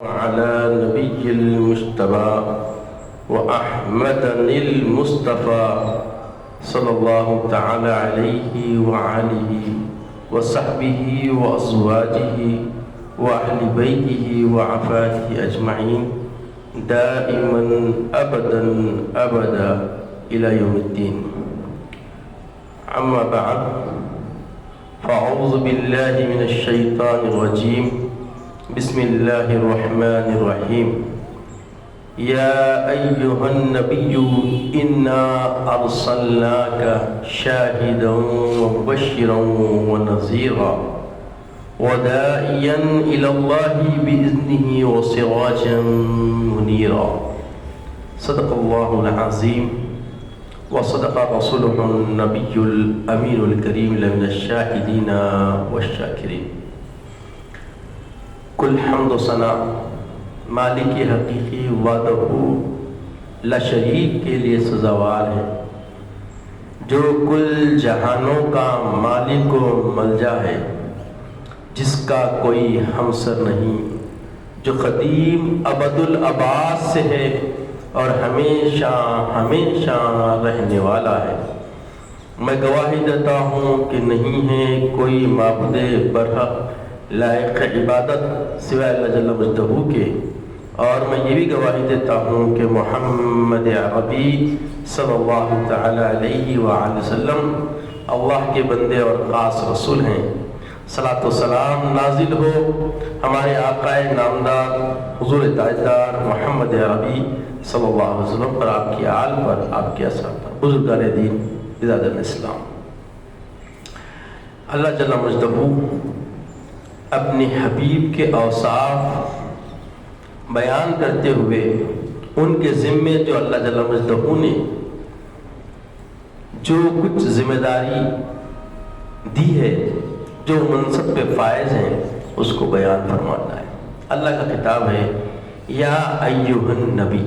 على نبي المجتبى وأحمد المصطفى صلى الله تعالى عليه وعليه وصحبه وأزواجه وأهل بيته وعفاته أجمعين دائما أبدا أبدا إلى يوم الدين. أما بعد، فأعوذ بالله من الشيطان الرجيم. بسم الله الرحمن الرحيم. يا أيها النبي إنا أرسلناك شاهدا ومبشرا ونذيرا وداعيا إلى الله بإذنه وسراجا منيرا. صدق الله العظيم وصدق رسوله النبي الأمين الكريم لمن الشاهدين والشاكرين. کل حمد و ثنا مالک حقیقی وحدہ لا شریک کے لیے سزاوار ہے، جو کل جہانوں کا مالک و ملجا ہے، جس کا کوئی ہمسر نہیں، جو قدیم ابد الآباد سے ہے اور ہمیشہ ہمیشہ رہنے والا ہے۔ میں گواہی دیتا ہوں کہ نہیں ہے کوئی معبود برحق لائق عبادت سوائے اللہ جل مجدہ کے، اور میں یہ بھی گواہی دیتا ہوں کہ محمد عربی صلی اللہ تعالی علیہ وآلہ وسلم اللہ کے بندے اور خاص رسول ہیں۔ صلاۃ و سلام نازل ہو ہمارے آقا نامدار حضور تاجدار محمد عربی صلی اللہ علیہ وسلم پر، آپ کی آل پر، آپ کے اصحاب پر، بزرگان دین، بزرگان اسلام۔ اللہ جل مجدہ اپنے حبیب کے اوصاف بیان کرتے ہوئے ان کے ذمے جو اللہ جل مجدہ نے جو کچھ ذمہ داری دی ہے، جو منصب پہ فائز ہیں، اس کو بیان فرماتا ہے۔ اللہ کا خطاب ہے، یا ایھا النبی،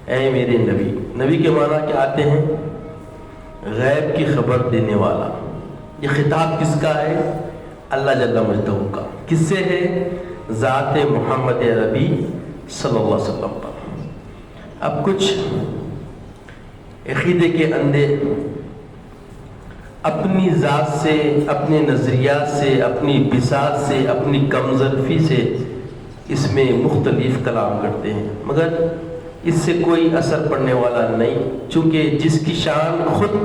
اے میرے نبی۔ نبی کے معنی کیا آتے ہیں؟ غیب کی خبر دینے والا۔ یہ خطاب کس کا ہے؟ اللہ جل مجدہ کا۔ کس سے ہے؟ ذات محمد عربی صلی اللہ علیہ وسلم پر۔ اب کچھ عقیدے کے اندے اپنی ذات سے، اپنے نظریات سے، اپنی بساط سے، اپنی کمظرفی سے اس میں مختلف کلام کرتے ہیں، مگر اس سے کوئی اثر پڑنے والا نہیں، چونکہ جس کی شان خود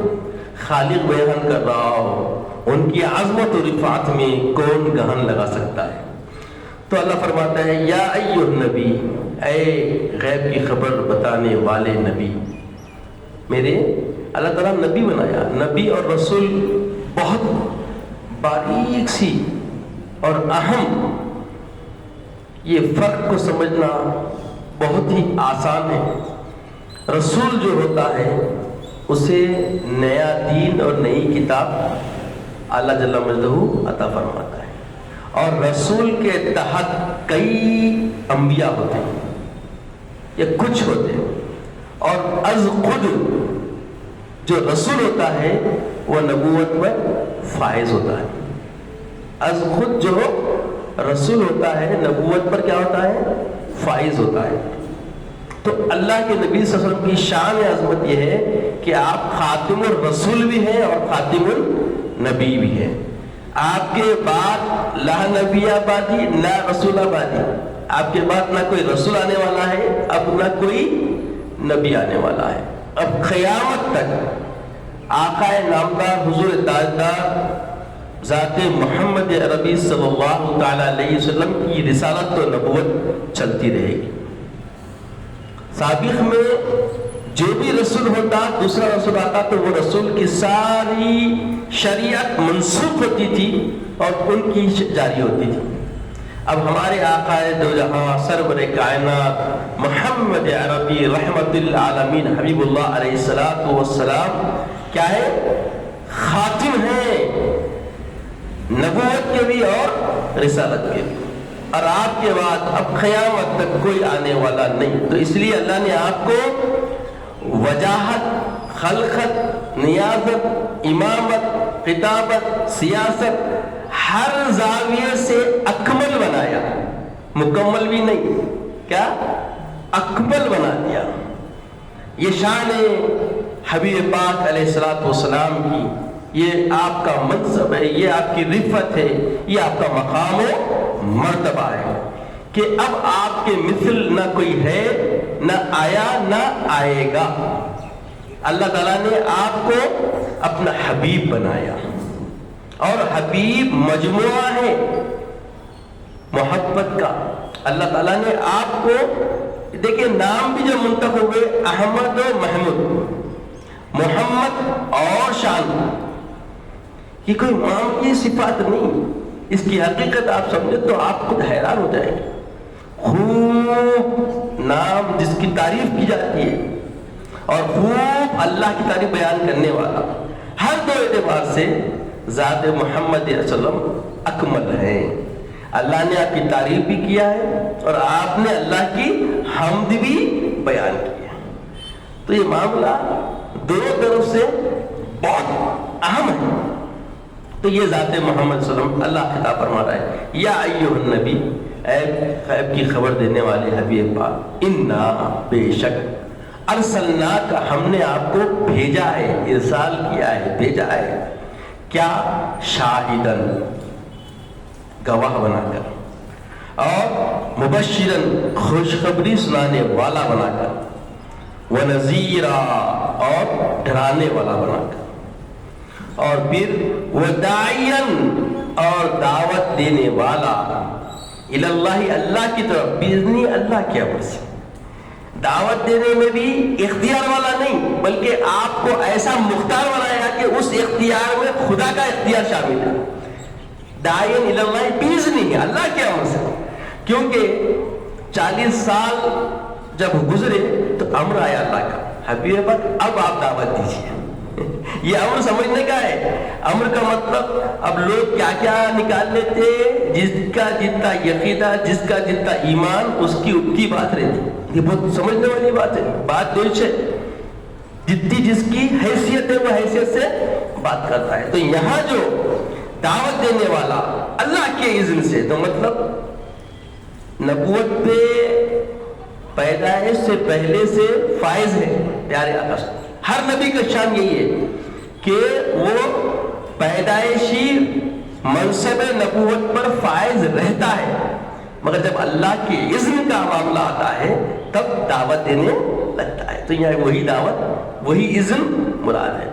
خالق بیان کر رہا ہو، ان کی عظمت و رفعت میں کون گہن لگا سکتا ہے؟ تو اللہ فرماتا ہے، یا ایھا النبی، اے غیب کی خبر بتانے والے نبی میرے۔ اللہ تعالیٰ نبی بنایا۔ نبی اور رسول بہت باریک سی اور اہم، یہ فرق کو سمجھنا بہت ہی آسان ہے۔ رسول جو ہوتا ہے اسے نیا دین اور نئی کتاب اللہ جل مجدہ عطا فرماتا ہے، اور رسول کے تحت کئی انبیاء ہوتے ہیں یا کچھ ہوتے ہیں، اور از خود جو رسول ہوتا ہے وہ نبوت پر فائز ہوتا ہے۔ از خود جو رسول ہوتا ہے نبوت پر کیا ہوتا ہے؟ فائز ہوتا ہے۔ تو اللہ کے نبی صلی اللہ علیہ وسلم کی شان عظمت یہ ہے کہ آپ خاتم الرسول بھی ہیں اور خاتم النبی بھی ہیں۔ آپ کے بعد لا نبی آبادی لا رسول آبادی، آپ کے بعد نہ کوئی رسول آنے والا ہے، اب نہ کوئی نبی آنے والا ہے۔ اب قیامت تک آقا نامدار حضور تاجدار ذات محمد عربی صلی اللہ تعالی علیہ وسلم کی رسالت و نبوت چلتی رہے گی۔ سابق میں جو بھی رسول ہوتا، دوسرا رسول آتا تو وہ رسول کی ساری شریعت منسوخ ہوتی تھی اور ان کی جاری ہوتی تھی۔ اب ہمارے آقا دو جہاں سرور کائنات محمد عربی رحمت للعالمین حبیب اللہ علیہ السلام کیا ہے؟ خاتم ہے نبوت کے بھی اور رسالت کے بھی، اور آپ کے بعد اب قیامت تک کوئی آنے والا نہیں۔ تو اس لیے اللہ نے آپ کو وجاہت، خلقت، نیازت، امامت، خطابت، سیاست، ہر زاویے سے اکمل بنایا۔ مکمل بھی نہیں، کیا اکمل بنا دیا۔ یہ شان حبیب پاک علیہ الصلوۃ والسلام کی، یہ آپ کا منصب ہے، یہ آپ کی رفت ہے، یہ آپ کا مقام و مرتبہ ہے کہ اب آپ کے مثل نہ کوئی ہے، نہ آیا نہ آئے گا۔ اللہ تعالیٰ نے آپ کو اپنا حبیب بنایا، اور حبیب مجموعہ ہے محبت کا۔ اللہ تعالیٰ نے آپ کو، دیکھیں نام بھی جو منتخب ہوئے احمد و محمود، محمد اور شان، یہ کوئی معمولی صفات نہیں، اس کی حقیقت آپ سمجھے تو آپ خود حیران ہو جائیں گے۔ خوب نام جس کی تعریف کی جاتی ہے، اور خوب اللہ کی تعریف بیان کرنے والا، ہر دو اعتبار سے ذات محمد صلی اللہ علیہ وسلم اکمل ہے۔ اللہ نے آپ کی تعریف بھی کیا ہے، اور آپ نے اللہ کی حمد بھی بیان کی ہے۔ تو یہ معاملہ دونوں طرف سے بہت اہم ہے۔ تو یہ ذات محمد صلی اللہ علیہ وسلم اللہ خطاب فرما رہا ہے، یا ایھا النبی، اے غیب کی خبر دینے والے حبیب پاک، انا بے شک ارسلناک، ہم نے آپ کو بھیجا ہے، ارسال کیا ہے، بھیجا ہے، کیا شاہدن، گواہ بنا کر، اور مبشرن، خوشخبری سنانے والا بنا کر، ونذیرا، اور ڈرانے والا بنا کر، اور پھر وداعین، اور دعوت دینے والا، اللہ، اللہ کی طرف، باذنی، اللہ کے امر سے۔ دعوت دینے میں بھی اختیار والا نہیں، بلکہ آپ کو ایسا مختار بنایا کہ اس اختیار میں خدا کا اختیار شامل ہے۔ داعین اللہ باذنی، اللہ کے امر سے، کیونکہ 40 سال جب گزرے تو امر آیا اللہ کا، حبیب پاک اب آپ دعوت دیجیے۔ یہ امر سمجھنے کا ہے۔ امر کا مطلب اب لوگ کیا کیا نکال لیتے، جس کا جتنا یقینہ، جس کا جتنا ایمان، اس کی بات رہتی۔ یہ بہت سمجھنے والی بات ہے، بات درست ہے، جتنی جس کی حیثیت ہے وہ حیثیت سے بات کرتا ہے۔ تو یہاں جو دعوت دینے والا اللہ کے اذن سے، تو مطلب نبوت پہ پیدائش سے پہلے سے فائز ہے پیارے آقا۔ ہر نبی کا شان یہی ہے کہ وہ پیدائشی منصب نبوت پر فائز رہتا ہے، مگر جب اللہ کے اذن کا معاملہ آتا ہے تب دعوت دینے لگتا ہے۔ تو یہاں وہی دعوت، وہی اذن مراد ہے۔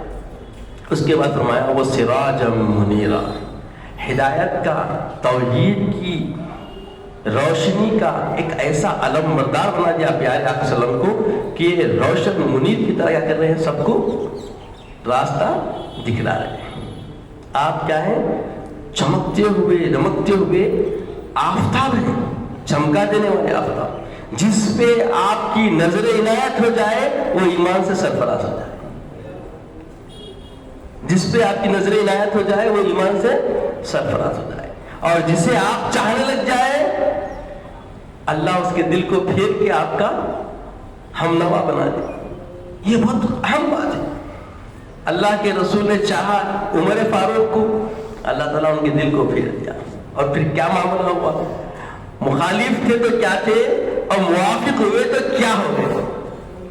اس کے بعد فرمایا وہ سراجا منیرا، ہدایت کا، توحید کی روشنی کا ایک ایسا علم بردار بنا دیا پیارے آقا صلی اللہ علیہ وسلم کو کہ روشن منیر کی طرح کیا کر رہے ہیں، سب کو راستہ دکھلا رہے ہیں۔ آپ کیا ہیں، چمکتے ہوئے دمکتے ہوئے آفتاب ہیں، چمکا دینے والے آفتاب، جس پہ آپ کی نظر عنایت ہو جائے وہ ایمان سے سرفراز ہو جائے، جس پہ آپ کی نظر عنایت ہو جائے وہ ایمان سے سرفراز ہو جائے، اور جسے آپ چاہنے لگ جائے اللہ اس کے دل کو پھیر کے آپ کا ہم نوا بنا دے۔ یہ بہت اہم بات ہے۔ اللہ کے رسول نے چاہا عمر فاروق کو، اللہ تعالیٰ ان کے دل کو پھیر دیا، اور پھر کیا معاملہ ہوا، مخالف تھے تو کیا تھے، اور موافق ہوئے تو کیا ہو گئے۔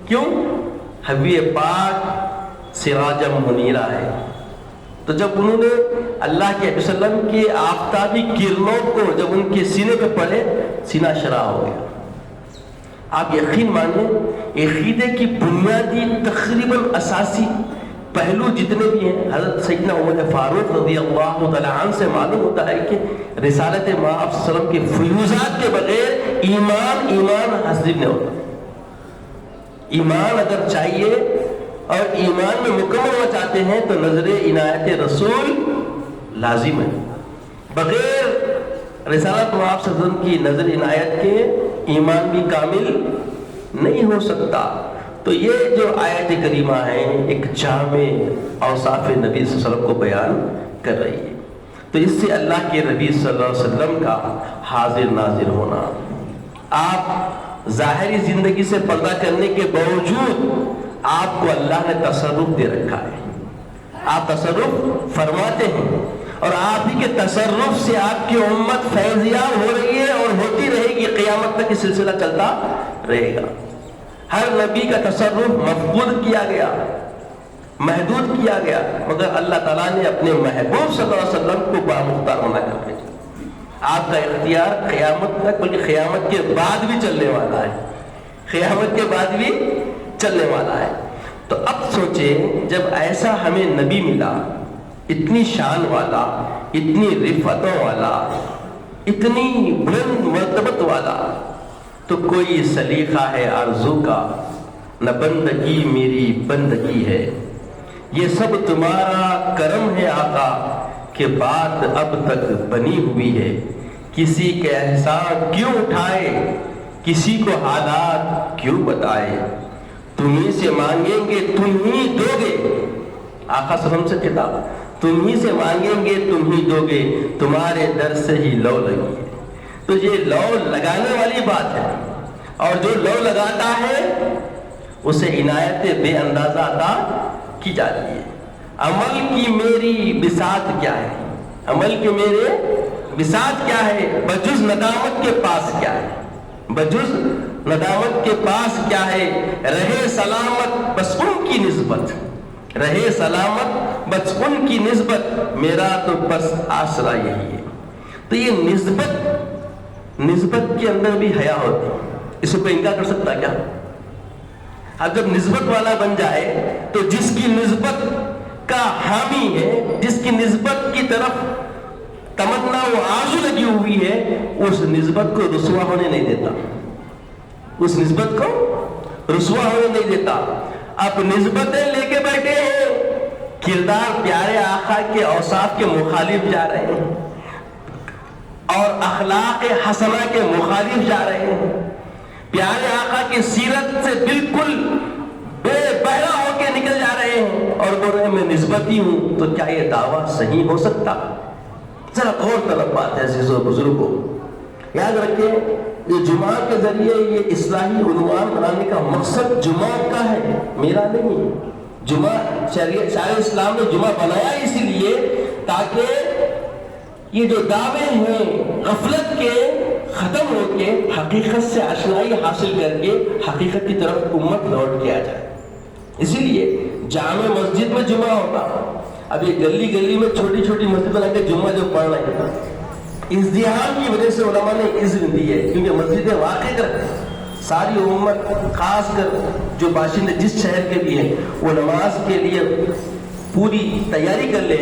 کیوں؟ حبیب پاک سراج منیرہ ہے۔ تو جب انہوں نے اللہ کے نبی صلی اللہ علیہ وسلم کی آفتابی کرنوں کو جب ان کے سینے پہ پڑے، سینہ شرح ہو گیا۔ آپ یقین مانیں، عقیدے کی بنیادی تقریباً اساسی پہلو جتنے بھی ہیں، حضرت سیدنا عمر فاروق رضی اللہ تعالیٰ عنہ سے معلوم ہوتا ہے کہ رسالت مآب صلی اللہ علیہ وسلم کے فیوزات کے بغیر ایمان حاصل نہیں ہوتا۔ ایمان اگر چاہیے اور ایمان میں مکمل ہونا چاہتے ہیں تو نظر عنایت رسول لازم ہے۔ بغیر رسالت مآب صلی اللہ علیہ وسلم کی نظر عنایت کے ایمان بھی کامل نہیں ہو سکتا۔ تو یہ جو آیت کریمہ ہے ایک جامع اوصاف نبی صلی اللہ علیہ وسلم کو بیان کر رہی ہے۔ تو اس سے اللہ کے نبی صلی اللہ علیہ وسلم کا حاضر ناظر ہونا، آپ ظاہری زندگی سے پردہ کرنے کے باوجود آپ کو اللہ نے تصرف دے رکھا ہے، آپ تصرف فرماتے ہیں، اور آپ ہی کے تصرف سے آپ کی امت فیضیاب ہو رہی ہے اور ہوتی رہے گی یہ قیامت تک یہ سلسلہ چلتا رہے گا. ہر نبی کا تصرف مفقود کیا گیا، محدود کیا گیا، مگر اللہ تعالیٰ نے اپنے محبوب صلی اللہ علیہ وسلم کو بامختار بنا کر بھیجا. آپ کا اختیار قیامت تک، بلکہ قیامت کے بعد بھی چلنے والا ہے، قیامت کے بعد بھی چلنے والا ہے. تو اب سوچیں، جب ایسا ہمیں نبی ملا، اتنی شان والا، اتنی رفتوں والا، اتنی بلند مرتبت والا، تو کوئی سلیقہ ہے آرزو کا، نہ بندگی میری بندگی ہے. یہ سب تمہارا کرم ہے آقا کہ بات اب تک بنی ہوئی ہے. کسی کے احسان کیوں اٹھائے، کسی کو حالات کیوں بتائے. تمہیں سے مانگیں گے تم ہی دو گے، آقا صلی اللہ علیہ وسلم سے خطاب، تم ہی سے مانگیں گے تم ہی دو گے، تمہارے در سے ہی لو لگی ہے. تو یہ لو لگانے والی بات ہے، اور جو لو لگاتا ہے اسے عنایت بے اندازہ عطا کی جاتی ہے. عمل کی میری بساط کیا ہے، عمل کے میرے بساط کیا ہے، بجز ندامت کے پاس کیا ہے، بجز ندامت کے پاس کیا ہے. رہے سلامت بس ان کی نسبت، رہے سلامت بس ان کی نسبت، میرا تو بس آسرا یہی ہے. تو یہ نسبت کے اندر بھی حیا ہوتی ہے، اس کو انکار کر سکتا کیا؟ اب جب نسبت والا بن جائے تو جس کی نسبت کا حامی ہے، جس کی نسبت کی طرف تمنا و آرزو لگی ہوئی ہے، اس نسبت کو رسوا ہونے نہیں دیتا، اس نسبت کو رسوا ہونے نہیں دیتا. اب نسبتیں لے کے بیٹھے ہیں، کردار پیارے آقا کے اوصاف کے مخالف جا رہے ہیں، اور اخلاق حسنہ کے مخالف جا رہے ہیں، پیارے آقا کی سیرت سے بالکل بے بہرا ہو کے نکل جا رہے ہیں، اور بول رہے ہیں میں نسبتی ہوں. تو کیا یہ دعویٰ صحیح ہو سکتا؟ ذرا غور طلب بات ہے عزیزوں بزرگوں. یاد رکھیں، یہ جمعہ کے ذریعے یہ اصلاحی عنوان بنانے کا مقصد جمعہ کا ہے، میرا نہیں. جمعہ شاعر اسلام نے جمعہ بنایا اسی لیے تاکہ یہ جو دعوے ہیں غفلت کے ختم ہو کے حقیقت سے آشنائی حاصل کر کے حقیقت کی طرف امت لوٹ کے آ جائے. اسی لیے جامع مسجد میں جمعہ ہوتا. اب یہ گلی گلی میں چھوٹی چھوٹی مسجد بنا کے جمعہ جو پڑھ رہے ہیں، ازدحام کی وجہ سے علماء نے اذن دی ہے، کیونکہ مسجدیں واقع کرتے ہیں. ساری امت خاص کر جو باشندے جس شہر کے بھی ہیں وہ نماز کے لیے پوری تیاری کر لے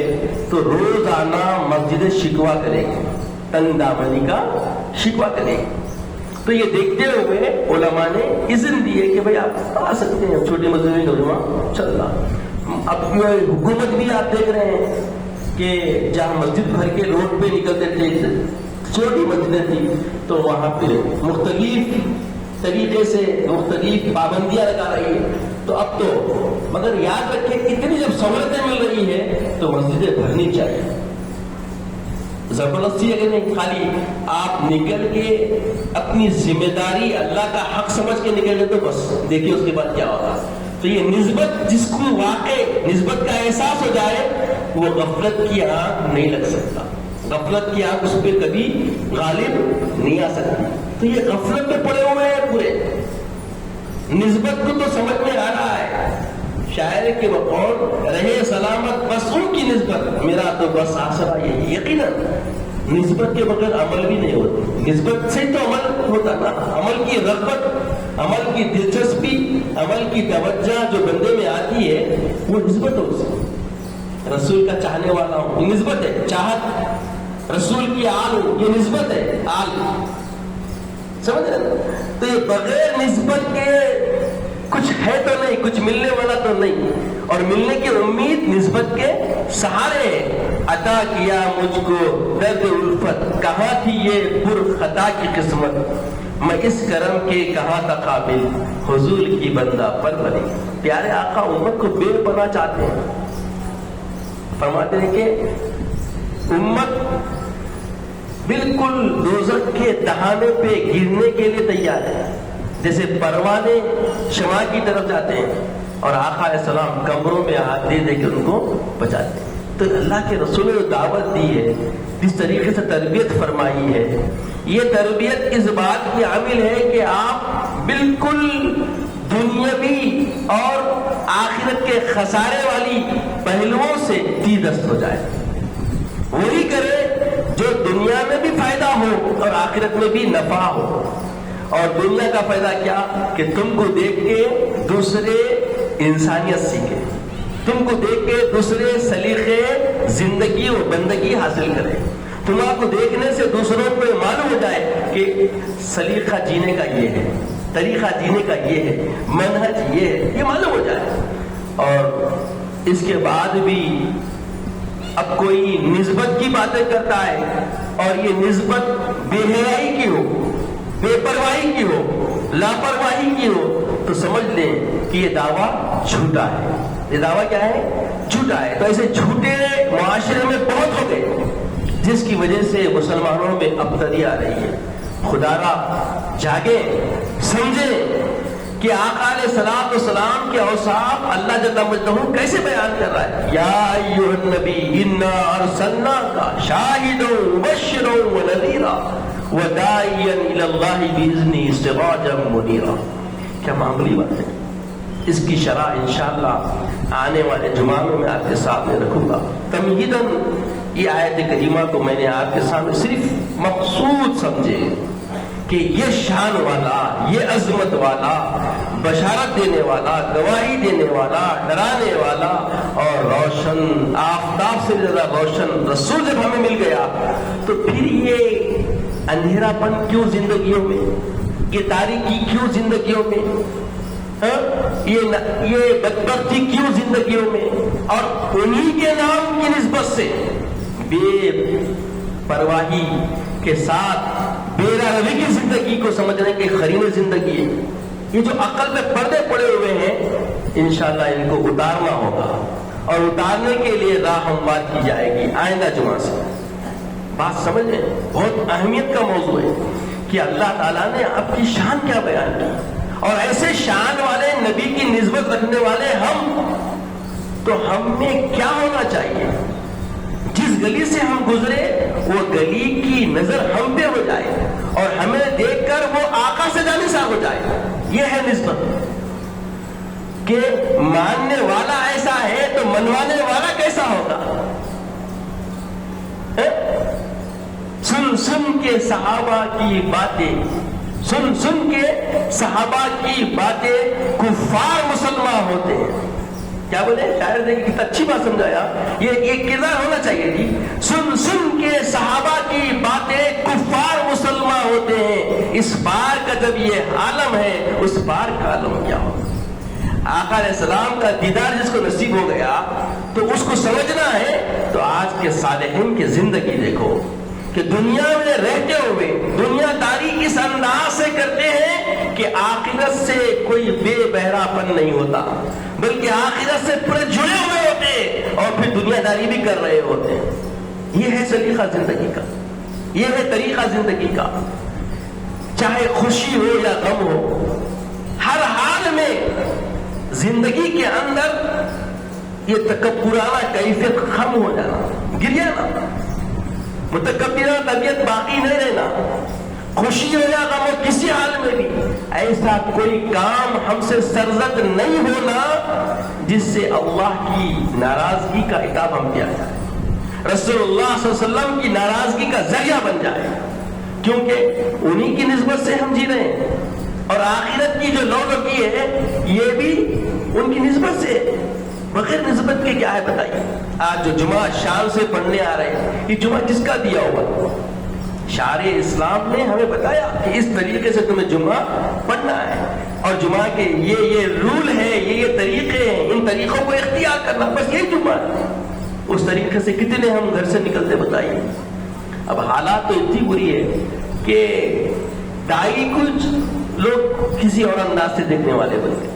تو روزانہ مسجد شکوا کرے گی، تنگ دامنی کا شکوا کرے گی. تو یہ دیکھتے ہوئے علماء نے اذن دیے کہ بھئی آپ آ سکتے ہیں، چھوٹی مسجد میں جمعہ چل رہا. اب حکومت بھی آپ دیکھ رہے ہیں کہ جہاں مسجد بھر کے روڈ پہ نکلتے تھے، چھوٹی مسجدیں تھی تو وہاں پہ مختلف طریقے سے مختلف پابندیاں لگا رہی ہے. تو اب تو مگر یاد رکھیں، اتنی جب سہولتیں مل رہی ہے تو مسجدیں بھرنی چاہیے. زبردستی اگر نہیں، خالی آپ نکل کے اپنی ذمہ داری اللہ کا حق سمجھ کے نکل گئے تو بس دیکھیے اس کے بعد کیا ہوگا. تو یہ نسبت، جس کو واقع نسبت کا احساس ہو جائے وہ غفلت کی آنکھ نہیں لگ سکتا، غفلت کی آنکھ اس پہ کبھی غالب نہیں آ سکتی. تو یہ غفلت میں پڑے ہوئے ہیں پورے. نسبت کو تو سمجھ میں آ رہا ہے، شاعر کے بقول رہے سلامت بس ان کی نسبت، میرا تو بس آسرا یہی. یقیناً نسبت کے بغیر عمل بھی نہیں ہوتی، نسبت سے تو عمل ہوتا نا. عمل کی رغبت، عمل کی دلچسپی، عمل کی توجہ جو بندے میں آتی ہے وہ نسبت ہو. رسول کا چاہنے والا ہوں، یہ نسبت ہے. چاہت رسول کی آل ہوں، یہ نسبت ہے. آل سمجھ رہے. تو یہ بغیر نسبت کے کچھ ہے تو نہیں، کچھ ملنے والا تو نہیں. اور ملنے کی امید نسبت کے سہارے. عطا کیا مجھ کو درد الفت، کہاں تھی یہ پر خطا کی قسمت، میں اس کرم کے کہاں تھا قابل، حضور کی بندہ پر بنی. پیارے آقا امت کو بے پناہ چاہتے ہیں. فرماتے ہیں کہ امت بالکل دوزخ کے دہانے پہ گرنے کے لیے تیار ہے. جیسے پروانے شمال کی طرف جاتے ہیں اور آقا علیہ السلام کمروں میں ہاتھ دے دے کے ان کو بچاتے ہیں. تو اللہ کے رسول نے دعوت دی ہے، جس طریقے سے تربیت فرمائی ہے، یہ تربیت اس بات کی عامل ہے کہ آپ بالکل دنیاوی اور آخرت کے خسارے والی پہلوؤں سے دست ہو جائے، وہی کرے جو دنیا میں بھی فائدہ ہو اور آخرت میں بھی نفع ہو۔ اور دنیا کا فائدہ کیا کہ تم کو دیکھ کے دوسرے انسانیت سیکھے، تم کو دیکھ کے دوسرے سلیقے زندگی و بندگی حاصل کرے، تمہارا کو دیکھنے سے دوسروں کو معلوم ہو جائے کہ سلیقہ جینے کا یہ ہے، طریقہ جینے کا یہ ہے، منہج یہ ہے، یہ معلوم ہو جائے۔ اور اس کے بعد بھی اب کوئی نسبت کی باتیں کرتا ہے اور یہ نسبت بے حیائی کی ہو، بے پرواہی کی ہو، لاپرواہی کی ہو، تو سمجھ لیں کہ یہ دعویٰ جھوٹا ہے۔ یہ دعویٰ کیا ہے؟ جھوٹا ہے۔ تو ایسے جھوٹے معاشرے میں بہت ہو گئے، جس کی وجہ سے مسلمانوں میں ابتدی آ رہی ہے۔ خدا را جاگیں، سمجھیں کہ آقا علیہ الصلوۃ والسلام کے اوصاف اللہ جل مجدہ کیسے بیان کر رہا ہے۔ یا ایھا النبی انا ارسلناک شاہدا ومبشرا ونذیرا وداعیا الی اللہ باذنہ سراجا منیرا۔ کیا معمولی بات ہے؟ اس کی شرح انشاءاللہ آنے والے جمعوں میں آپ کے سامنے رکھوں گا۔ تمہیداً یہ آیت کریمہ کو میں نے آپ کے سامنے صرف مقصود سمجھے کہ یہ شان والا، یہ عظمت والا، بشارت دینے والا، گواہی دینے والا، ڈرانے والا اور روشن، آفتاب سے زیادہ روشن رسول جب ہمیں مل گیا تو پھر یہ اندھیرا پن کیوں زندگیوں میں، یہ تاریکی کیوں زندگیوں میں، یہ بدبختی کیوں زندگیوں میں؟ اور انہی کے نام کی نسبت سے بے پرواہی کے ساتھ بے روی کی زندگی کو سمجھنے کی قرین زندگی ہے۔ یہ جو عقل میں پردے پڑے ہوئے ہیں انشاءاللہ ان کو اتارنا ہوگا، اور اتارنے کے لیے راہ ہموار کی جائے گی آئندہ جمعہ سے۔ بات سمجھ لیں، بہت اہمیت کا موضوع ہے کہ اللہ تعالیٰ نے آپ کی شان کیا بیان کی، اور ایسے شان والے نبی کی نسبت رکھنے والے ہم، تو ہم میں کیا ہونا چاہیے؟ جس گلی سے ہم گزرے وہ گلی کی نظر ہم پہ ہو جائے اور ہمیں دیکھ کر وہ آقا سے جانسار ہو جائے۔ یہ ہے نسبت، کہ ماننے والا ایسا ہے تو منوانے والا کیسا ہوگا؟ سن سن کے صحابہ کی باتیں، سن سن کے صحابہ کی باتیں کفار مسلمان ہوتے ہیں۔ کیا بولے شاعر نے؟ کتنا اچھی بات سمجھایا۔ یہ کردار ہونا چاہیے جی۔ سن سن کے صحابہ کی باتیں کفار مسلمان ہوتے ہیں، اس بار کا جب یہ عالم ہے اس بار کا عالم کیا ہو؟ آقا علیہ السلام کا دیدار جس کو نصیب ہو گیا تو اس کو سمجھنا ہے۔ تو آج کے صالحین کی زندگی دیکھو کہ دنیا میں رہتے ہوئے دنیا داری اس انداز سے کرتے ہیں کہ آخرت سے کوئی بے بہرا پن نہیں ہوتا، بلکہ آخرت سے پورے جڑے ہوئے ہوتے اور پھر دنیا داری بھی کر رہے ہوتے ہیں۔ یہ ہے سلیقہ زندگی کا، یہ ہے طریقہ زندگی کا۔ چاہے خوشی ہو یا غم ہو، ہر حال میں زندگی کے اندر یہ تکبرانہ کیفیت ختم ہو جانا، گر جانا، متکبرانہ طبیعت باقی نہیں رہنا۔ خوشی ہو یا غم ہو، کسی حال میں بھی ایسا کوئی کام ہم سے سرزد نہیں ہونا جس سے اللہ کی ناراضگی کا عتاب ہم کیا جائے، رسول اللہ صلی اللہ علیہ وسلم کی ناراضگی کا ذریعہ بن جائے، کیونکہ انہی کی نسبت سے ہم جی رہے ہیں، اور آخرت کی جو لو لگی ہے یہ بھی ان کی نسبت سے۔ بغیر نسبت کے کیا ہے بتائیے؟ آج جو جمعہ شان سے پڑھنے آ رہے ہیں، یہ جمعہ کس کا دیا ہوا؟ شارع اسلام نے ہمیں بتایا کہ اس طریقے سے تمہیں جمعہ پڑھنا ہے، اور جمعہ کے یہ رول ہے، یہ طریقے ہیں، ان طریقوں کو اختیار کرنا، بس یہ جمعہ ہے۔ اس طریقے سے کتنے ہم گھر سے نکلتے بتائیے؟ اب حالات تو اتنی بری ہے کہ دائی کچھ لوگ کسی اور انداز سے دیکھنے والے بنتے،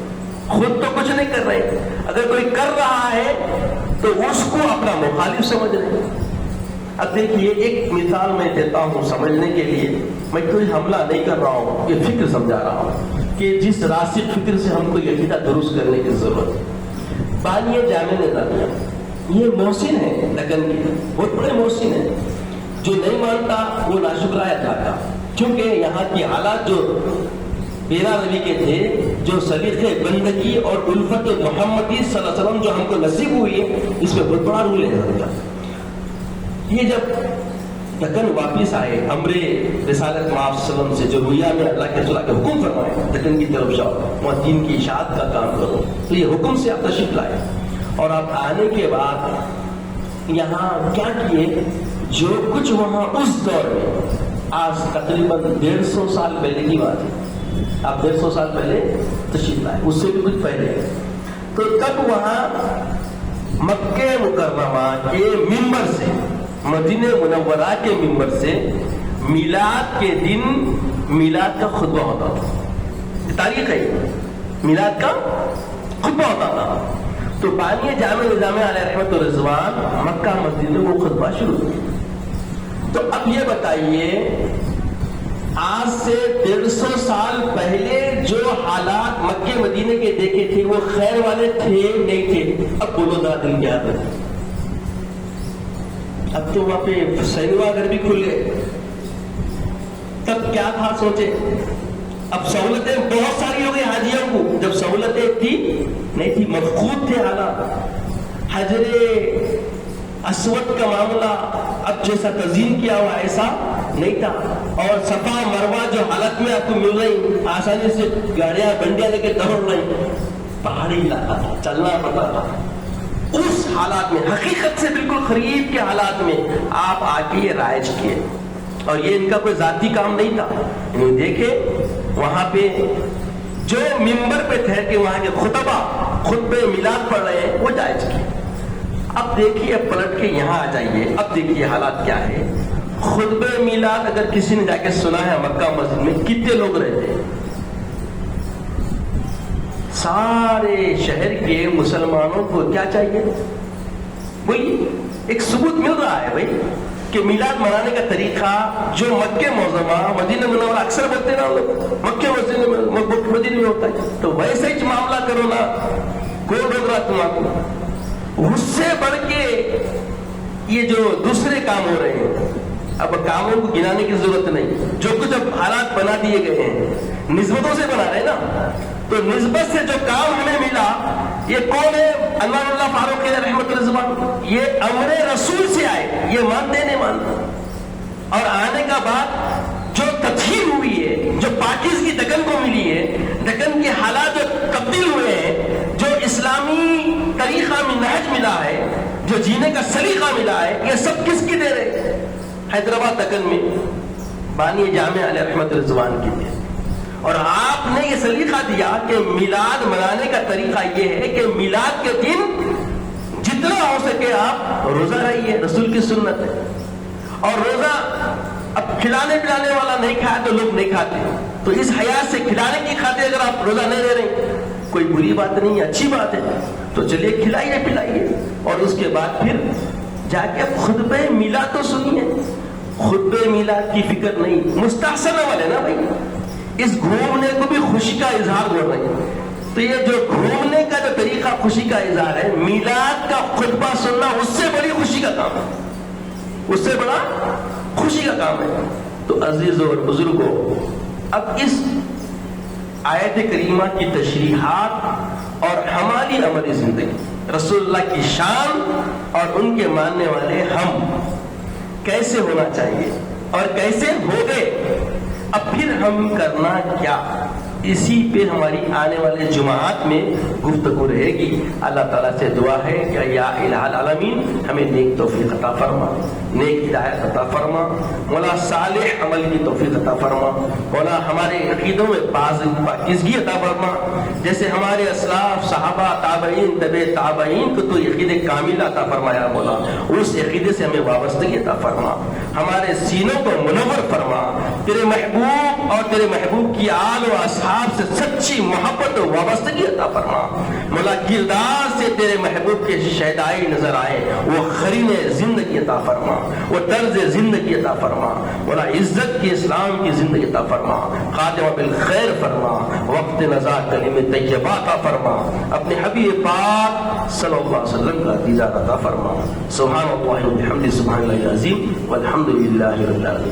خود تو کچھ نہیں کر رہے، اگر کوئی کر رہا ہے تو اس کو اپنا مخالف سمجھ رہے ہیں۔ اب دیکھیے ایک مثال میں دیتا ہوں سمجھنے کے لیے، میں کوئی حملہ نہیں کر رہا ہوں، یہ فکر سمجھا رہا ہوں کہ جس راسخ فکر سے ہم کو یہ عقیدہ درست کرنے کی ضرورت ہے۔ بانی جامع نظامیہ یہ محسن ہے دکن کے، بہت بڑے محسن ہیں. جو نہیں مانتا وہ ناشکرا ہے اللہ کا، کیونکہ یہاں کی حالات جو پیرا نبی کے تھے، جو سلیقے بندگی اور الفت محمدی صلی اللہ علیہ وسلم جو ہم کو نصیب ہوئی ہے، اس میں بہت بڑا رول ہے حضرت کا. یہ جب دکن واپس آئے امر رسالت مآب صلی اللہ علیہ وسلم سے، جو رویا میں اللہ کے رسول کے حکم فرمائے دکن کی طرف جاؤ، وہاں دین کی اشاعت کا کام کرو، تو یہ حکم سے آپ تشریف لائے. اور آپ آنے کے بعد یہاں کیا کیے؟ جو کچھ وہاں اس دور میں، آج تقریباً 150 سال پہلے کی بات ہے، آپ 150 سال پہلے تشریف لائے، اس سے بھی کچھ پہلے. تو تب وہاں مکہ مکرمہ کے ممبر سے، مدینہ منورہ کے ممبر سے میلاد کے دن میلاد کا خطبہ ہوتا تھا. تاریخ ہے، میلاد کا خطبہ ہوتا تھا. تو بانی جامع نظامیہ علیہ رحمت و رضوان مکہ مسجد میں وہ خطبہ شروع کیا. تو اب یہ بتائیے، آج سے 150 سال پہلے جو حالات مکے مدینے کے دیکھے تھے وہ خیر والے تھے نہیں تھے؟ اب بولو دادل کیا تھا. اب تو وہاں پہ سینما گھر بھی کھل گئے، تب کیا تھا سوچے. اب سہولتیں بہت ساری ہو گئی حاجیوں کو، جب سہولتیں تھی نہیں تھی، مفقود تھے حالات. حجر اسود کا معاملہ اب جیسا تزئین کیا ہوا ایسا نہیں تھا، اور صفا مروہ جو حالت میں آپ کو مل رہی، آسانی سے گاڑیاں بنڈیاں لے کے دوڑ رہی، پہاڑی علاقہ تھا، چلنا پڑتا تھا. اس حالات میں حقیقت سے بالکل قریب کے حالات میں آپ آ کے یہ رائج کیے. اور یہ ان کا کوئی ذاتی کام نہیں تھا. انہیں دیکھے وہاں پہ جو ممبر پہ ٹھہر کے وہاں کے خطبے میلاد پڑھ رہے ہیں وہ جائز کیے. اب دیکھیے، اب پلٹ کے یہاں آ جائیے، اب دیکھیے حالات کیا ہے. خطبہ میلاد اگر کسی نے جا کے سنا ہے مکہ مسجد میں، کتنے لوگ رہتے ہیں؟ سارے شہر کے مسلمانوں کو کیا چاہیے؟ وہی ایک ثبوت مل رہا ہے بھائی کہ میلاد منانے کا طریقہ جو مکہ معظمہ مدینہ منورہ اکثر بولتے ہیں نا لوگ، مکہ مدینہ میں ہوتا ہے، تو ویسے ہی معاملہ کرو نا. کون روک رہا تمہارا؟ اس سے بڑھ کے یہ جو دوسرے کام ہو رہے ہیں، اب کاموں کو گنانے کی ضرورت نہیں، جو کچھ اب حالات بنا دیے گئے ہیں نسبتوں سے بنا رہے ہیں نا. تو نسبت سے جو کام ہمیں ملا، یہ کون ہے؟ انوار اللہ فاروقی رحمت اللہ، یہ امر رسول سے آئے، یہ مانتے نہیں مانتے. اور آنے کا بعد جو تطہیر ہوئی ہے، جو پاکیزگی دکن کو ملی ہے، دکن کے حالات جو تبدیل ہوئے ہیں، جو اسلامی طریقہ میں نہج ملا ہے، جو جینے کا سلیقہ ملا ہے، یہ سب کس کی دے رہے؟ حیدرآباد دکن میں بانی جامع علیہ رحمت رضوان کی دے. اور آپ نے یہ سلیقہ دیا کہ میلاد منانے کا طریقہ یہ ہے کہ میلاد کے دن جتنا ہو سکے آپ روزہ رہیے، رسول کی سنت ہے. اور روزہ اب کھلانے پلانے والا نہیں کھایا تو لوگ نہیں کھاتے، تو اس حیات سے کھلانے کی خاطر اگر آپ روزہ نہیں رہ رہے کوئی بری بات نہیں ہے، اچھی بات ہے. تو چلیے کھلائیے پلائیے. اور اس کے بعد پھر جا کے خطبہ میلاد تو سنیے. خطبہ میلاد کی فکر نہیں، مستحسن والے نا بھائی، اس گھومنے کو بھی خوشی کا اظہار بول رہے ہیں. تو یہ جو گھومنے کا جو طریقہ خوشی کا اظہار ہے، میلاد کا خطبہ سننا اس سے بڑی خوشی کا کام ہے، اس سے بڑا خوشی کا کام ہے. تو عزیزوں اور بزرگوں، اب اس آیت کریمہ کی تشریحات اور ہماری عملی زندگی، رسول اللہ کی شان اور ان کے ماننے والے ہم کیسے ہونا چاہیے اور کیسے ہو گئے، اب پھر ہم کرنا کیا، اسی پہ ہماری آنے والے جمعات میں گفتگو رہے گی. اللہ تعالیٰ سے دعا ہے کہ یا الہ العالمین ہمیں نیک توفیق عطا فرما، نیک ہدایت عطا فرما، مولا صالح عمل کی توفیق عطا فرما، مولا ہمارے عقیدوں میں پاکیزگی عطا فرما، جیسے ہمارے اسلاف صحابہ تابعین طبع تابعین کو تو عقیدے کامل عطا فرمایا مولا، اس عقیدے سے ہمیں وابستگی عطا فرما، ہمارے سینوں کو منور فرما، تیرے محبوب اور تیرے محبوب کی آل و اصحاب سے سچی محبت و وابستگی عطا فرما مولا، کردار سے تیرے محبوب کے شہدائی نظر آئے، وہ قرین زندگی عطا فرما، وہ طرز زندگی عطا فرما مولا، عزت کی اسلام کی زندگی عطا فرما، خاتمہ بالخیر فرما، وقت نزا کلمہ طیبہ عطا فرما، اپنے حبیب پاک صلی اللہ علیہ وسلم کا دیدار عطا فرما۔ سبحان اللہ و بحمدہ، سبحان اللہ العظیم، والحمد للہ رب العالمین۔